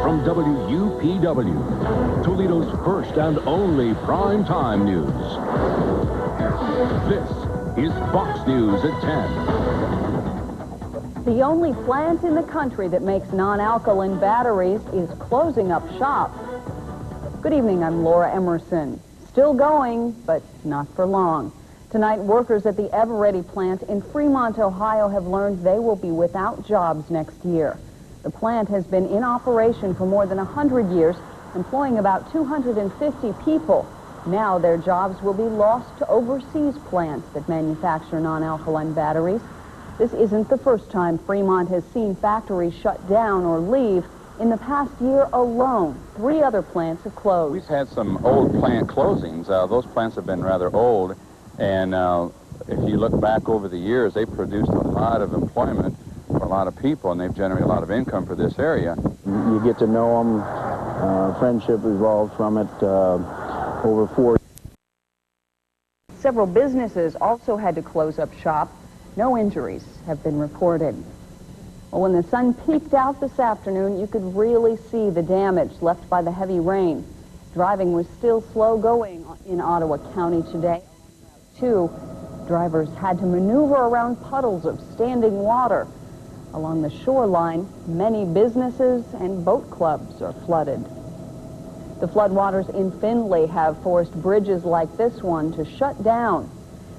from WUPW, Toledo's first and only prime-time news. This is Fox News at 10. The only plant in the country that makes non-alkaline batteries is closing up shop. Good evening, I'm Laura Emerson. Still going, but not for long. Tonight, workers at the Eveready plant in Fremont, Ohio have learned they will be without jobs next year. The plant has been in operation for more than 100 years, employing about 250 people. Now their jobs will be lost to overseas plants that manufacture non-alkaline batteries. This isn't the first time Fremont has seen factories shut down or leave. In the past year alone, 3 other plants have closed. We've had some old plant closings. Those plants have been rather old, and if you look back over the years, they produced a lot of employment for a lot of people, and they've generated a lot of income for this area. You get to know them. Friendship evolved from it over 4 years. Several businesses also had to close up shop. No injuries have been reported. Well, when the sun peeked out this afternoon, you could really see the damage left by the heavy rain. Driving was still slow going in Ottawa County today. Drivers had to maneuver around puddles of standing water. Along the shoreline, many businesses and boat clubs are flooded. The floodwaters in Findlay have forced bridges like this one to shut down.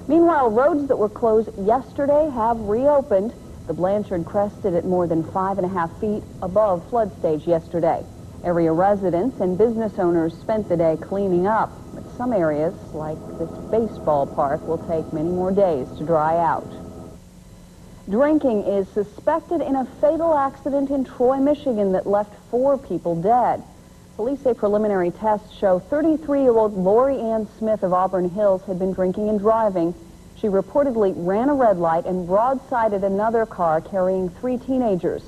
Meanwhile, roads that were closed yesterday have reopened. The Blanchard crested at more than 5.5 feet above flood stage yesterday. Area residents and business owners spent the day cleaning up, but some areas, like this baseball park, will take many more days to dry out. Drinking is suspected in a fatal accident in Troy, Michigan that left 4 people dead. Police say preliminary tests show 33-year-old Lori Ann Smith of Auburn Hills had been drinking and driving. She reportedly ran a red light and broadsided another car carrying 3 teenagers.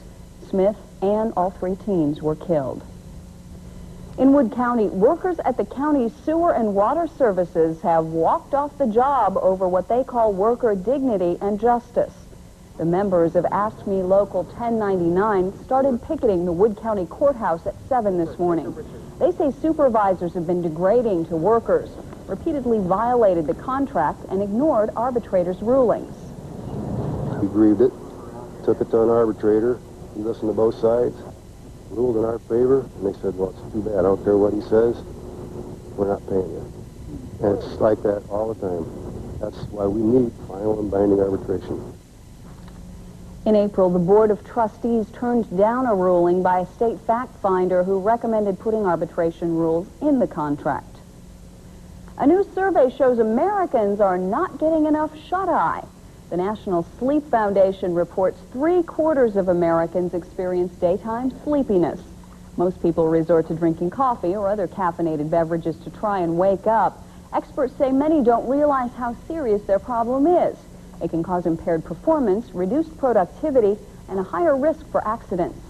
Smith and all 3 teens were killed. In Wood County, workers at the county's sewer and water services have walked off the job over what they call worker dignity and justice. The members of Ask Me Local 1099 started picketing the Wood County Courthouse at 7 this morning. They say supervisors have been degrading to workers, repeatedly violated the contract, and ignored arbitrators' rulings. We grieved it, took it to an arbitrator, he listened to both sides, ruled in our favor, and they said, well, it's too bad, I don't care what he says, we're not paying you. And it's like that all the time. That's why we need final and binding arbitration. In April, the Board of Trustees turned down a ruling by a state fact finder who recommended putting arbitration rules in the contract. A new survey shows Americans are not getting enough shut-eye. The National Sleep Foundation reports 3/4 of Americans experience daytime sleepiness. Most people resort to drinking coffee or other caffeinated beverages to try and wake up. Experts say many don't realize how serious their problem is. It can cause impaired performance, reduced productivity, and a higher risk for accidents.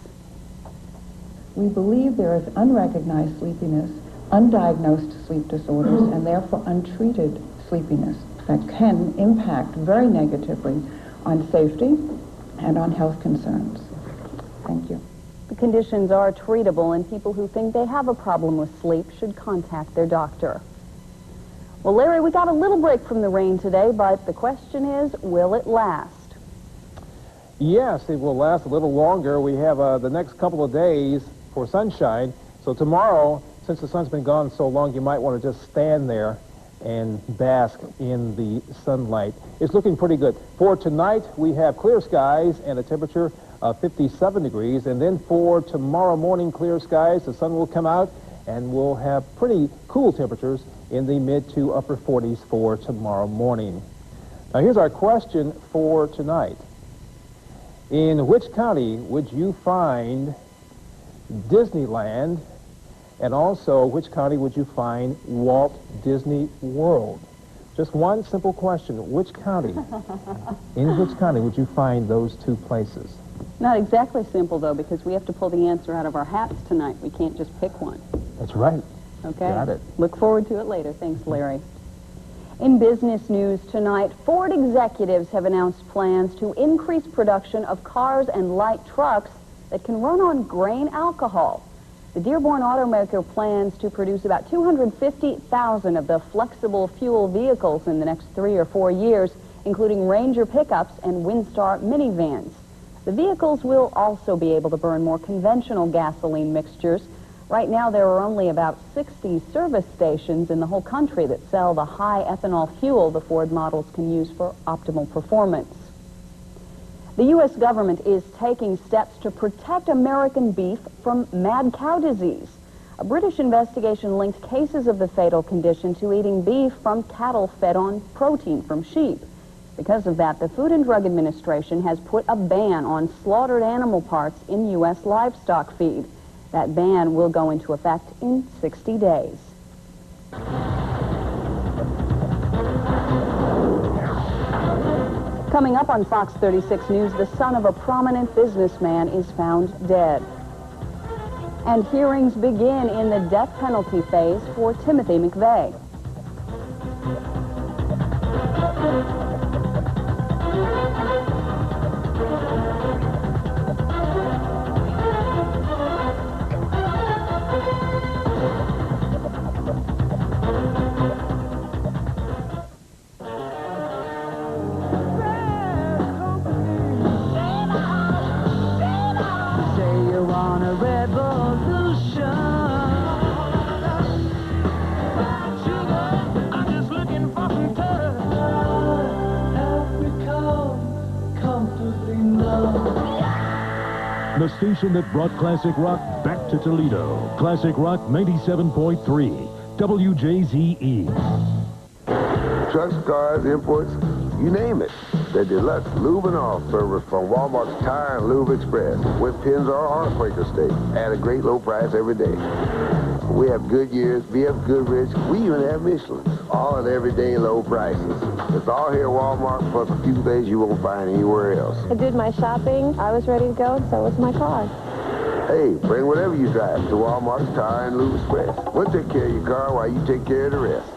We believe there is unrecognized sleepiness, undiagnosed sleep disorders, and therefore untreated sleepiness that can impact very negatively on safety and on health concerns. Thank you. The conditions are treatable, and people who think they have a problem with sleep should contact their doctor. Well, Larry, we got a little break from the rain today, but the question is, will it last? Yes, it will last a little longer. We have the next couple of days for sunshine. So tomorrow, since the sun's been gone so long, you might want to just stand there and bask in the sunlight. It's looking pretty good. For tonight, we have clear skies and a temperature of 57 degrees. And then for tomorrow morning, clear skies, the sun will come out, and we'll have pretty cool temperatures in the mid to upper 40s for tomorrow morning. Now here's our question for tonight. In which county would you find Disneyland, and also which county would you find Walt Disney World? Just one simple question. Which county? In which county would you find those 2 places? Not exactly simple, though, because we have to pull the answer out of our hats tonight. We can't just pick one. That's right. Okay. Got it. Look forward to it later. Thanks, Larry. In business news tonight, Ford executives have announced plans to increase production of cars and light trucks that can run on grain alcohol. The Dearborn automaker plans to produce about 250,000 of the flexible fuel vehicles in the next 3 or 4 years, including Ranger pickups and Windstar minivans. The vehicles will also be able to burn more conventional gasoline mixtures. Right now, there are only about 60 service stations in the whole country that sell the high ethanol fuel the Ford models can use for optimal performance. The U.S. government is taking steps to protect American beef from mad cow disease. A British investigation linked cases of the fatal condition to eating beef from cattle fed on protein from sheep. Because of that, the Food and Drug Administration has put a ban on slaughtered animal parts in U.S. livestock feed. That ban will go into effect in 60 days. Coming up on Fox 36 News, the son of a prominent businessman is found dead. And hearings begin in the death penalty phase for Timothy McVeigh. The station that brought classic rock back to Toledo. Classic Rock 97.3, WJZE. Trucks, cars, imports, you name it. The deluxe lube and oil service from Walmart's Tire and Lube Express. With pins or Quaker Steak at a great low price every day. We have Goodyears, BF Goodrich, we even have Michelin's. All at everyday low prices. It's all here at Walmart, plus a few things you won't find anywhere else. I did my shopping, I was ready to go, and so was my car. Hey, bring whatever you drive to Walmart's Tire and Lube Express. We'll take care of your car while you take care of the rest.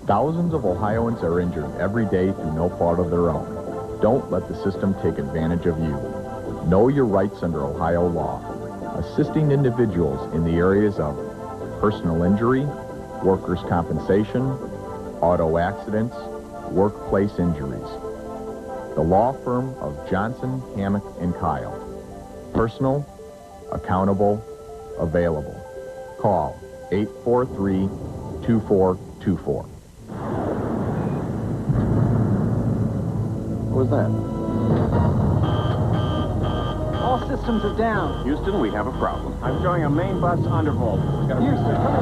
Thousands of Ohioans are injured every day through no fault of their own. Don't let the system take advantage of you. Know your rights under Ohio law. Assisting individuals in the areas of personal injury, workers' compensation, auto accidents, workplace injuries. The law firm of Johnson, Hammock, and Kyle. Personal, accountable, available. Call 843-2424. What was that? All systems are down. Houston, we have a problem. I'm showing a main bus undervolt. Houston, come in.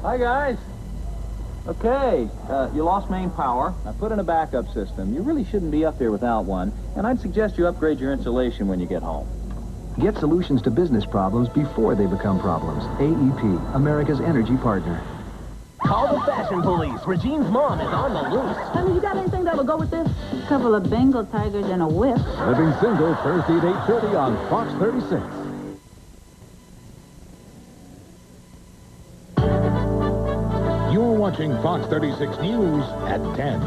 Hi, guys. Okay, you lost main power. I put in a backup system. You really shouldn't be up there without one, and I'd suggest you upgrade your insulation when you get home. Get solutions to business problems before they become problems. AEP, America's energy partner. Call the fashion police. Regine's mom is on the loose. Honey, you got anything that'll go with this? A couple of Bengal tigers and a whip. Living Single, Thursday at 8:30 on Fox 36. You're watching Fox 36 News at 10.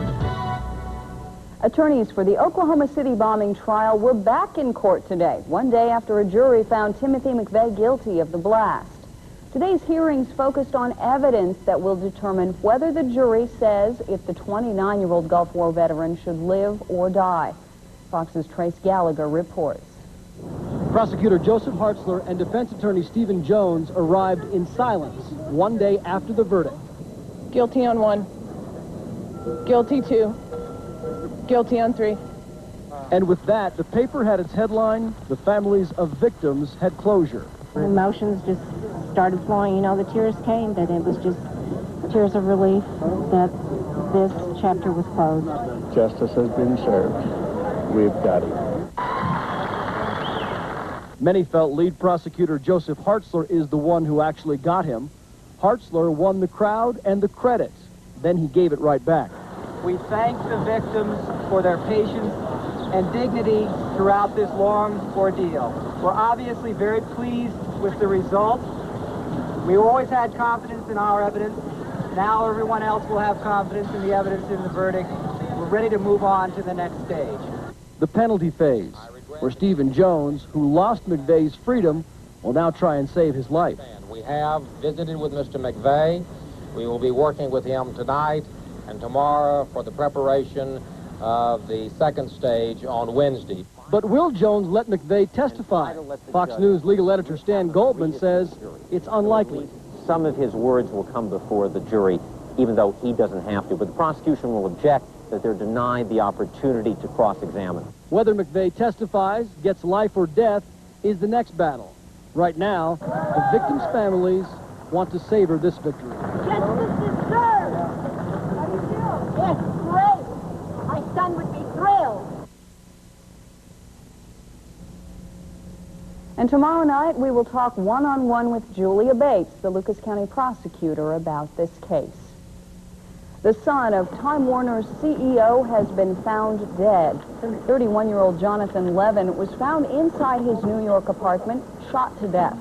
Attorneys for the Oklahoma City bombing trial were back in court today, one day after a jury found Timothy McVeigh guilty of the blast. Today's hearings focused on evidence that will determine whether the jury says if the 29-year-old Gulf War veteran should live or die. Fox's Trace Gallagher reports. Prosecutor Joseph Hartzler and defense attorney Stephen Jones arrived in silence one day after the verdict. Guilty on 1. Guilty 2. Guilty on 3. And with that, the paper had its headline, "The families of victims had closure." Emotions just started flowing. You know, the tears came, but it was just tears of relief that this chapter was closed. Justice has been served. We've got it. Many felt lead prosecutor Joseph Hartzler is the one who actually got him. Hartzler won the crowd and the credit. Then he gave it right back. We thank the victims for their patience and dignity throughout this long ordeal. We're obviously very pleased with the result. We always had confidence in our evidence. Now everyone else will have confidence in the evidence in the verdict. We're ready to move on to the next stage. The penalty phase, where Stephen Jones, who lost McVeigh's freedom, will now try and save his life. We have visited with Mr. McVeigh. We will be working with him tonight and tomorrow for the preparation of the second stage on Wednesday. But will Jones let McVeigh testify? Fox News legal editor Stan Goldman says it's unlikely. Some of his words will come before the jury, even though he doesn't have to. But the prosecution will object that they're denied the opportunity to cross-examine. Whether McVeigh testifies, gets life or death, is the next battle. Right now, the victims' families want to savor this victory. Justice is served. How do you feel? Yes, great. My son would be thrilled. And tomorrow night, we will talk one-on-one with Julia Bates, the Lucas County prosecutor, about this case. The son of Time Warner's CEO has been found dead. 31-year-old Jonathan Levin was found inside his New York apartment, shot to death.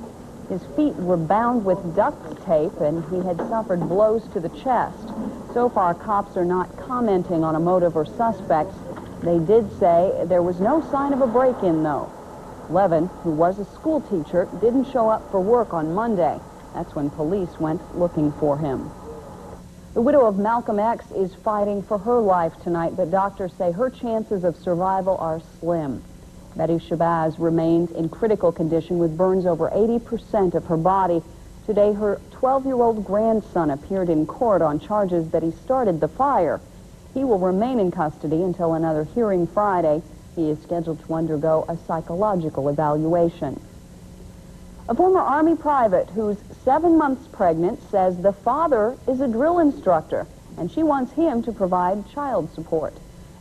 His feet were bound with duct tape, and he had suffered blows to the chest. So far, cops are not commenting on a motive or suspects. They did say there was no sign of a break-in, though. Levin, who was a school teacher, didn't show up for work on Monday. That's when police went looking for him. The widow of Malcolm X is fighting for her life tonight, but doctors say her chances of survival are slim. Betty Shabazz remains in critical condition with burns over 80% of her body. Today, her 12-year-old grandson appeared in court on charges that he started the fire. He will remain in custody until another hearing Friday. He is scheduled to undergo a psychological evaluation. A former Army private who's 7 months pregnant says the father is a drill instructor, and she wants him to provide child support.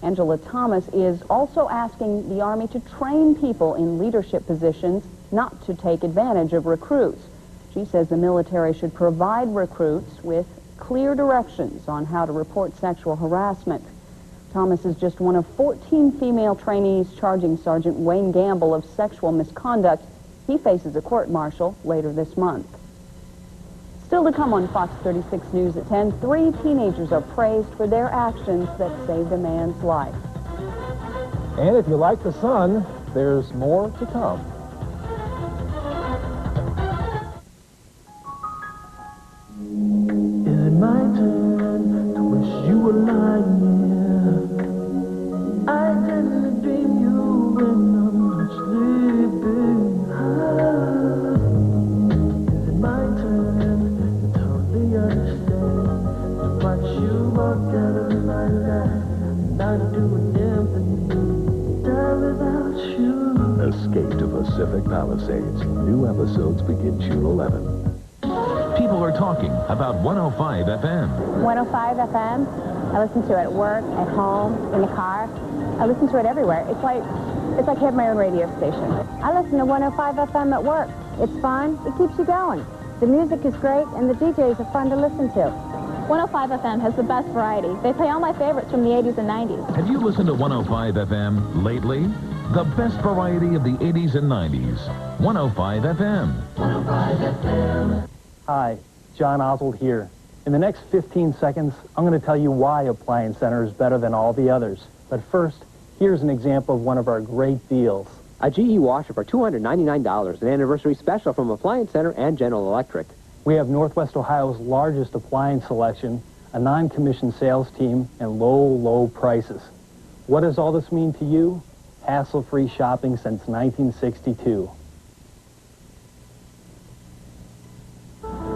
Angela Thomas is also asking the Army to train people in leadership positions not to take advantage of recruits. She says the military should provide recruits with clear directions on how to report sexual harassment. Thomas is just one of 14 female trainees charging Sergeant Wayne Gamble of sexual misconduct. He faces a court-martial later this month. Still to come on Fox 36 News at 10, 3 teenagers are praised for their actions that saved a man's life. And if you like the sun, there's more to come. Is it my turn to wish you were lying here? I tend to dream you when I'm not sleeping. Is it my turn to totally understand to watch you walk out of my life and not doing anything die without you? Escape to Pacific Palisades. New episodes begin June 11. People are talking about 105 FM. 105 FM, I listen to it at work, at home, in the car. I listen to it everywhere. It's like I have my own radio station. I listen to 105 FM at work. It's fun. It keeps you going. The music is great, and the DJs are fun to listen to. 105 FM has the best variety. They play all my favorites from the 80s and 90s. Have you listened to 105 FM lately? The best variety of the 80s and 90s. 105 FM. 105 FM. Hi, John Oswald here. In the next 15 seconds, I'm going to tell you why Appliance Center is better than all the others. But first, here's an example of one of our great deals. A GE washer for $299, an anniversary special from Appliance Center and General Electric. We have Northwest Ohio's largest appliance selection, a non-commissioned sales team, and low prices. What does all this mean to you? Hassle-free shopping since 1962.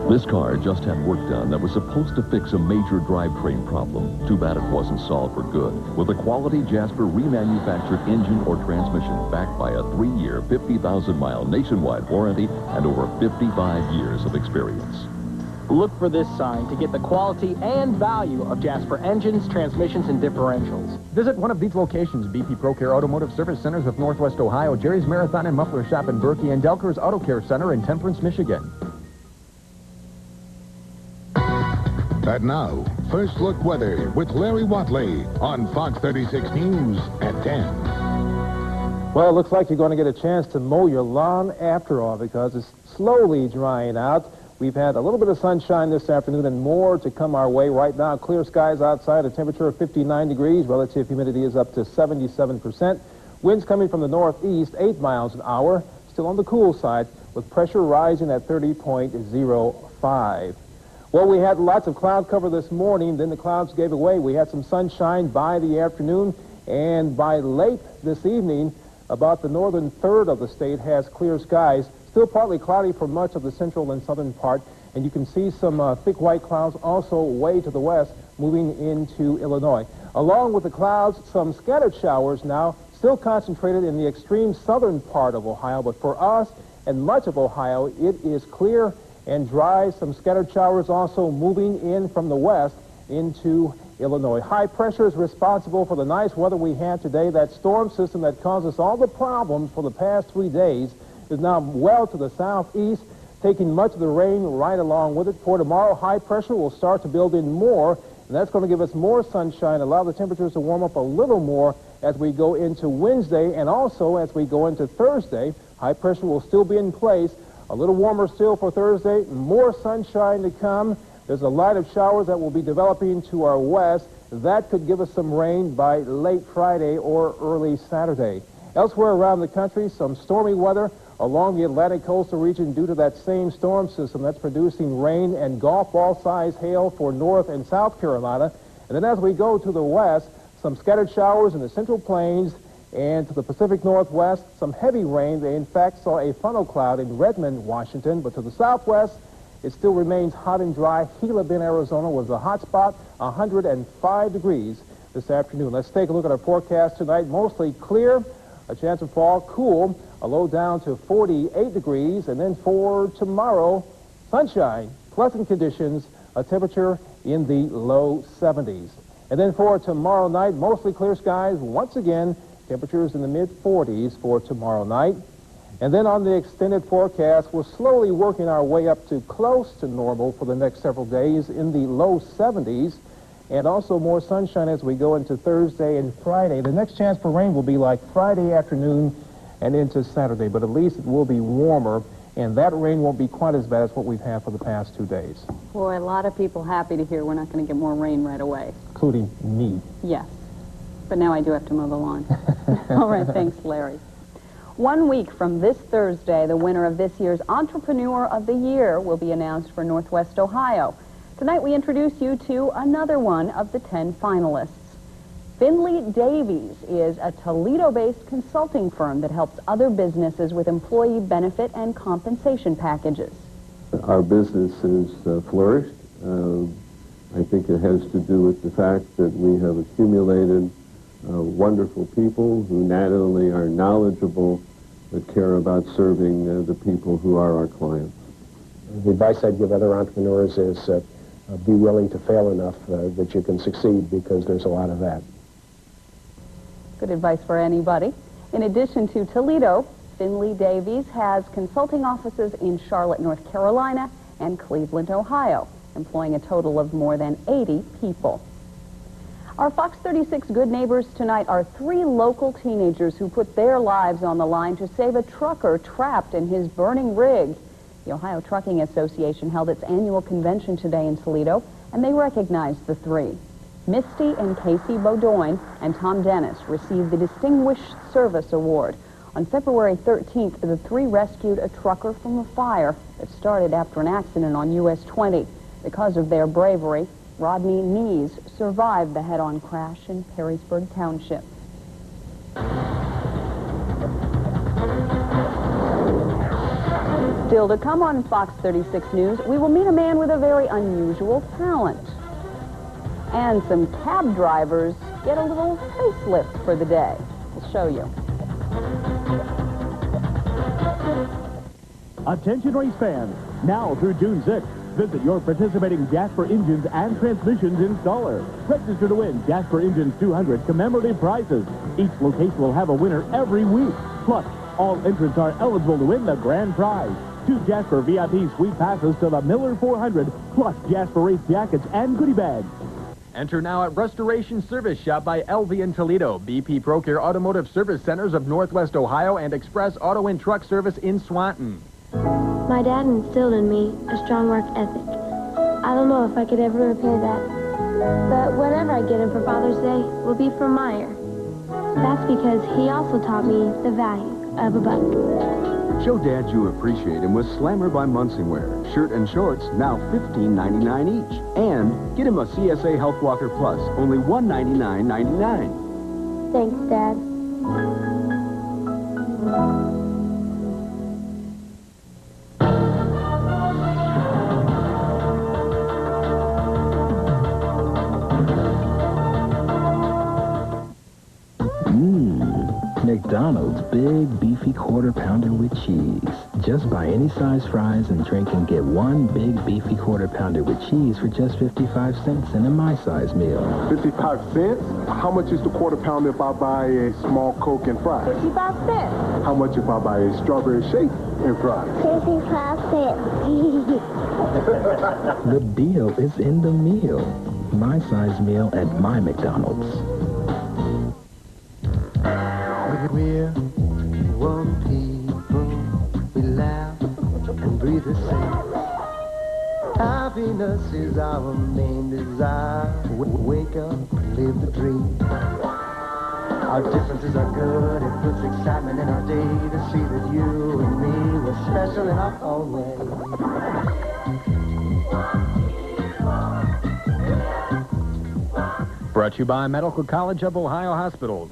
This car just had work done that was supposed to fix a major drivetrain problem. Too bad it wasn't solved for good. With a quality Jasper remanufactured engine or transmission backed by a 3-year, 50,000-mile nationwide warranty and over 55 years of experience. Look for this sign to get the quality and value of Jasper engines, transmissions, and differentials. Visit one of these locations: BP ProCare Automotive Service Centers of Northwest Ohio, Jerry's Marathon and Muffler Shop in Berkey, and Delker's Auto Care Center in Temperance, Michigan. And now, First Look Weather with Larry Watley on Fox 36 News at 10. Well, it looks like you're going to get a chance to mow your lawn after all, because it's slowly drying out. We've had a little bit of sunshine this afternoon and more to come our way. Right now, clear skies outside, a temperature of 59 degrees. Relative humidity is up to 77%. Winds coming from the northeast, 8 miles an hour, still on the cool side, with pressure rising at 30.05. Well, we had lots of cloud cover this morning, then the clouds gave away. We had some sunshine by the afternoon, and by late this evening, about the northern third of the state has clear skies. Still partly cloudy for much of the central and southern part, and you can see some thick white clouds also way to the west moving into Illinois. Along with the clouds, some scattered showers now, still concentrated in the extreme southern part of Ohio, but for us and much of Ohio, it is clear and dry. Some scattered showers also moving in from the west into Illinois. High pressure is responsible for the nice weather we had today. That storm system that caused us all the problems for the past 3 days is now well to the southeast, taking much of the rain right along with it. For tomorrow, high pressure will start to build in more, and that's going to give us more sunshine, allow the temperatures to warm up a little more as we go into Wednesday, and also as we go into Thursday. High pressure will still be in place. A little warmer still for Thursday, more sunshine to come. There's a line of showers that will be developing to our west. That could give us some rain by late Friday or early Saturday. Elsewhere around the country, some stormy weather along the Atlantic coastal region due to that same storm system that's producing rain and golf ball size hail for North and South Carolina. And then as we go to the west, some scattered showers in the Central Plains and to the Pacific Northwest, some heavy rain. They in fact saw a funnel cloud in Redmond, Washington, but to the southwest, it still remains hot and dry. Gila Bend, Arizona was the hot spot, 105 degrees this afternoon. Let's take a look at our forecast tonight. Mostly clear, a chance of fall, cool, a low down to 48 degrees, and then for tomorrow, sunshine, pleasant conditions, a temperature in the low 70s. And then for tomorrow night, mostly clear skies, once again, temperatures in the mid-40s for tomorrow night. And then on the extended forecast, we're slowly working our way up to close to normal for the next several days in the low 70s, and also more sunshine as we go into Thursday and Friday. The next chance for rain will be like Friday afternoon and into Saturday, but at least it will be warmer, and that rain won't be quite as bad as what we've had for the past 2 days. Boy, a lot of people happy to hear we're not going to get more rain right away. Including me. Yes, but now I do have to mow the lawn. All right, thanks, Larry. 1 week from this Thursday, the winner of this year's Entrepreneur of the Year will be announced for Northwest Ohio. Tonight, we introduce you to another one of the 10 finalists. Finley Davies is a Toledo-based consulting firm that helps other businesses with employee benefit and compensation packages. Our business has flourished. I think it has to do with the fact that we have accumulated wonderful people who not only are knowledgeable, but care about serving the people who are our clients. The advice I'd give other entrepreneurs is be willing to fail enough that you can succeed, because there's a lot of that. Good advice for anybody. In addition to Toledo, Finley Davies has consulting offices in Charlotte, North Carolina, and Cleveland, Ohio, employing a total of more than 80 people. Our Fox 36 Good Neighbors tonight are 3 local teenagers who put their lives on the line to save a trucker trapped in his burning rig. The Ohio Trucking Association held its annual convention today in Toledo, and they recognized the 3. Misty and Casey Beaudoin and Tom Dennis received the Distinguished Service Award. On February 13th, the 3 rescued a trucker from a fire that started after an accident on US 20. Because of their bravery, Rodney Nees survived the head-on crash in Perrysburg Township. Still to come on Fox 36 News, we will meet a man with a very unusual talent. And some cab drivers get a little facelift for the day. We'll show you. Attention race fans, now through June 6th, visit your participating Jasper Engines and Transmissions installer. Register to win Jasper Engines 200 commemorative prizes. Each location will have a winner every week. Plus, all entrants are eligible to win the grand prize. 2 Jasper VIP suite passes to the Miller 400, plus Jasper race jackets and goodie bags. Enter now at Restoration Service Shop by LV in Toledo, BP ProCare Automotive Service Centers of Northwest Ohio, and Express Auto and Truck Service in Swanton. My dad instilled in me a strong work ethic. I don't know if I could ever repay that. But whatever I get him for Father's Day will be from Meyer. That's because he also taught me the value of a buck. Show Dad you appreciate him with Slammer by Munsingwear. Shirt and shorts, now $15.99 each. And get him a CSA Health Walker Plus, only $199.99. Thanks, Dad. McDonald's Big Beefy Quarter Pounder with cheese. Just buy any size fries and drink and get one Big Beefy Quarter Pounder with cheese for just 55 cents in a My Size meal. 55 cents? How much is the quarter pounder if I buy a small Coke and fries? 55 cents. How much if I buy a strawberry shake and fries? 55 cents. The deal is in the meal. My Size meal at my McDonald's. We're one people, we laugh and breathe the same. Happiness is our main desire. Wake up and live the dream. Our differences are good, it puts excitement in our day to see that you and me were special in our own way. Brought to you by Medical College of Ohio Hospitals.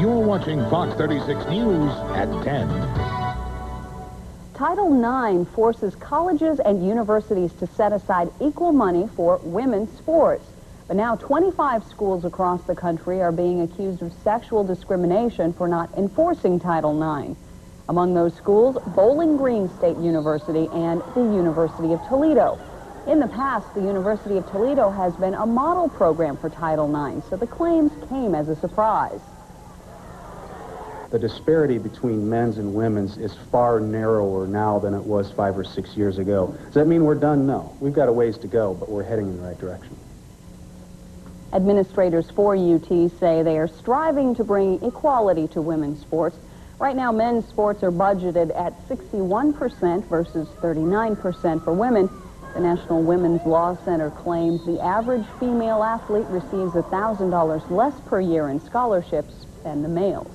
You're watching Fox 36 News at 10. Title IX forces colleges and universities to set aside equal money for women's sports. But now 25 schools across the country are being accused of sexual discrimination for not enforcing Title IX. Among those schools, Bowling Green State University and the University of Toledo. In the past, the University of Toledo has been a model program for Title IX, so the claims came as a surprise. The disparity between men's and women's is far narrower now than it was 5 or 6 years ago. Does that mean we're done? No. We've got a ways to go, but we're heading in the right direction. Administrators for UT say they are striving to bring equality to women's sports. Right now, men's sports are budgeted at 61% versus 39% for women. The National Women's Law Center claims the average female athlete receives $1,000 less per year in scholarships than the males.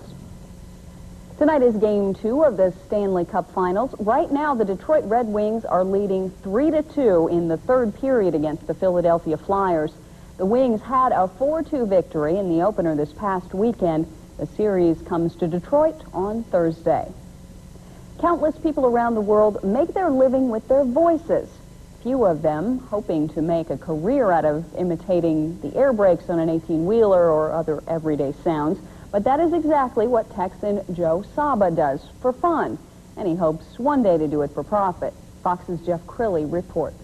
Tonight is Game 2 of the Stanley Cup Finals. Right now, the Detroit Red Wings are leading 3-2 in the third period against the Philadelphia Flyers. The Wings had a 4-2 victory in the opener this past weekend. The series comes to Detroit on Thursday. Countless people around the world make their living with their voices. Few of them hoping to make a career out of imitating the air brakes on an 18-wheeler or other everyday sounds. But that is exactly what Texan Joe Saba does for fun, and he hopes one day to do it for profit. Fox's Jeff Crilly reports.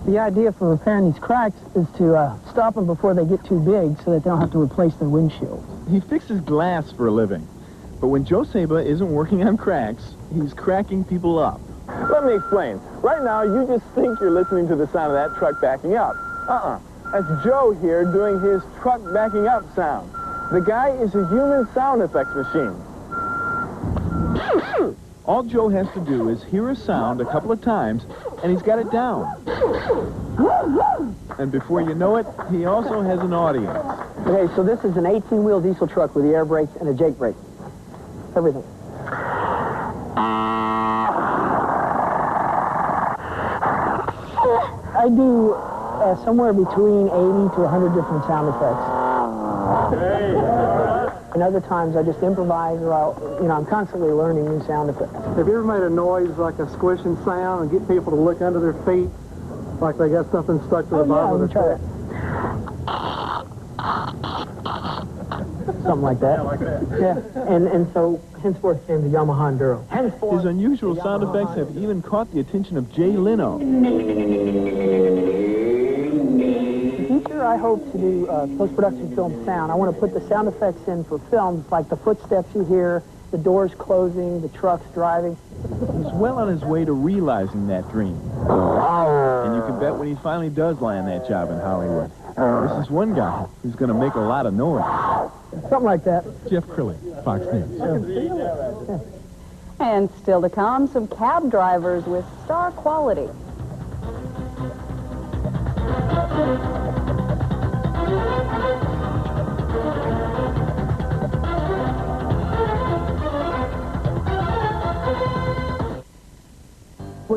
The idea for repairing these cracks is to stop them before they get too big so that they don't have to replace their windshield. He fixes glass for a living, but when Joe Saba isn't working on cracks, he's cracking people up. Let me explain. Right now, you just think you're listening to the sound of that truck backing up. That's Joe here doing his truck backing up sound. The guy is a human sound effects machine. All Joe has to do is hear a sound a couple of times, and he's got it down. And before you know it, he also has an audience. Okay, so this is an 18-wheel diesel truck with the air brakes and a Jake brake. Everything. I do somewhere between 80 to 100 different sound effects. And other times I just improvise, or I'm constantly learning new sound effects. Have you ever made a noise like a squishing sound and get people to look under their feet like they got something stuck to the bottom of their feet? Something like that. Yeah, and so henceforth came the Yamaha Enduro. His unusual sound effects have even caught the attention of Jay Leno. I hope to do post-production film sound. I want to put the sound effects in for films, like the footsteps you hear, the doors closing, the trucks driving. He's well on his way to realizing that dream. And you can bet when he finally does land that job in Hollywood, this is one guy who's going to make a lot of noise. Something like that. Jeff Crilly, Fox News. Yeah. And still to come, some cab drivers with star quality.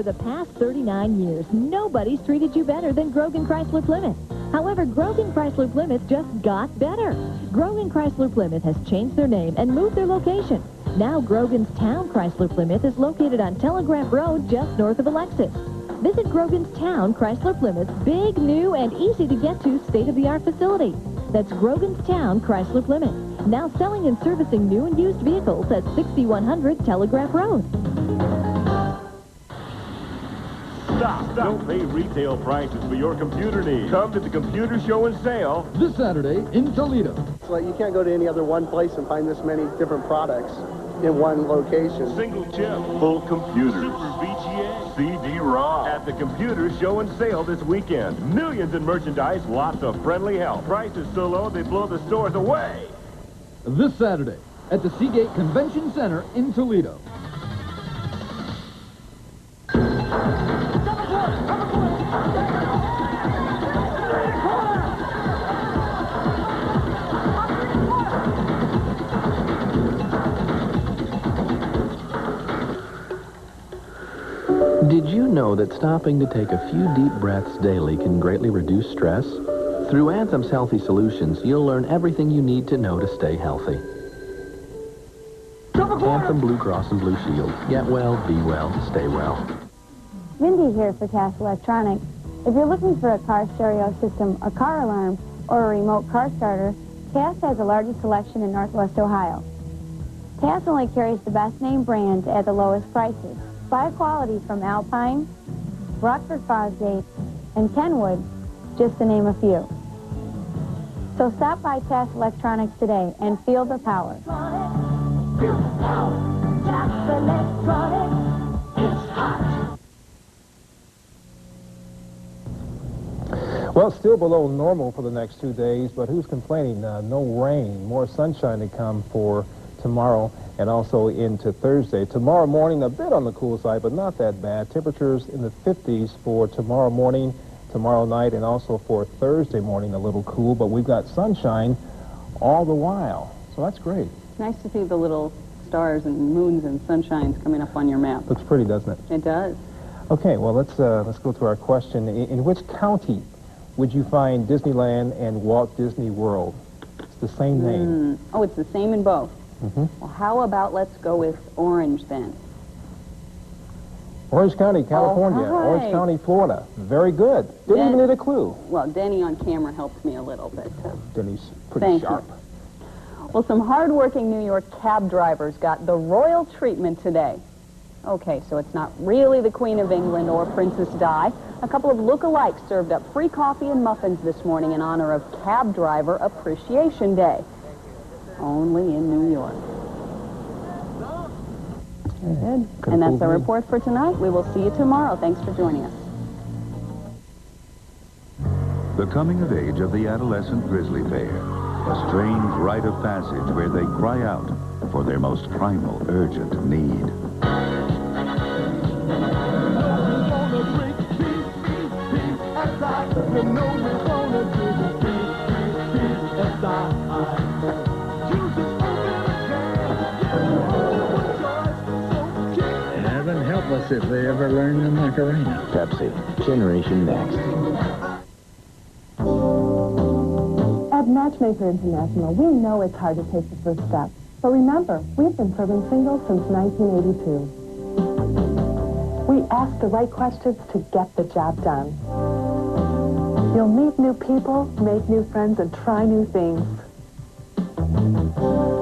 For the past 39 years, nobody's treated you better than Grogan Chrysler Plymouth. However, Grogan Chrysler Plymouth just got better. Grogan Chrysler Plymouth has changed their name and moved their location. Now Grogan's Town Chrysler Plymouth is located on Telegraph Road just north of Alexis. Visit Grogan's Town Chrysler Plymouth's big, new, and easy-to-get-to state-of-the-art facility. That's Grogan's Town Chrysler Plymouth, now selling and servicing new and used vehicles at 6100 Telegraph Road. Stop. Don't pay retail prices for your computer needs. Come to the Computer Show and Sale this Saturday in Toledo. So you can't go to any other one place and find this many different products in one location. Single chip, full computers, Super VGA, CD-ROM. At the Computer Show and Sale this weekend. Millions in merchandise, lots of friendly help. Prices so low they blow the stores away. This Saturday at the Seagate Convention Center in Toledo. Did you know that stopping to take a few deep breaths daily can greatly reduce stress? Through Anthem's Healthy Solutions, you'll learn everything you need to know to stay healthy. Anthem Blue Cross and Blue Shield. Get well, be well, stay well. Mindy here for TAS Electronics. If you're looking for a car stereo system, a car alarm, or a remote car starter, TAS has the largest selection in Northwest Ohio. TAS only carries the best name brands at the lowest prices. Buy quality from Alpine, Rockford Fosgate, and Kenwood, just to name a few. So stop by TAS Electronics today and feel the power. Feel the power. TAS Electronics. It's hot. Well, still below normal for the next 2 days, but who's complaining? No rain, more sunshine to come for tomorrow and also into Thursday. Tomorrow morning, a bit on the cool side, but not that bad. Temperatures in the 50s for tomorrow morning, tomorrow night, and also for Thursday morning, a little cool, but we've got sunshine all the while, so that's great. It's nice to see the little stars and moons and sunshines coming up on your map. Looks pretty, doesn't it? It does. Okay, well, let's go to our question. In which county would you find Disneyland and Walt Disney World? It's the same name. Oh, it's the same in both. Mm-hmm. Well, how about let's go with Orange then? Orange County, California. All right. Orange County, Florida. Very good. Didn't even need a clue. Well, Denny on camera helped me a little bit. Denny's pretty Thank sharp. you. Well, some hardworking New York cab drivers got the royal treatment today. Okay, so it's not really the Queen of England or Princess Di. A couple of look-alikes served up free coffee and muffins this morning in honor of Cab Driver Appreciation Day. Only in New York. Very good. And that's our report for tonight. We will see you tomorrow. Thanks for joining us. The coming of age of the adolescent grizzly bear. A strange rite of passage where they cry out for their most primal, urgent need. Heaven help us if they ever learn the Macarena. Pepsi, Generation Next. At Matchmaker International, we know it's hard to take the first step. But remember, we've been serving singles since 1982. We ask the right questions to get the job done. You'll meet new people, make new friends, and try new things.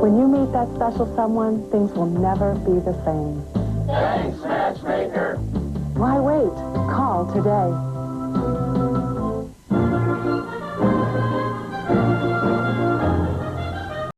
When you meet that special someone, things will never be the same. Thanks, Matchmaker. Why wait? Call today.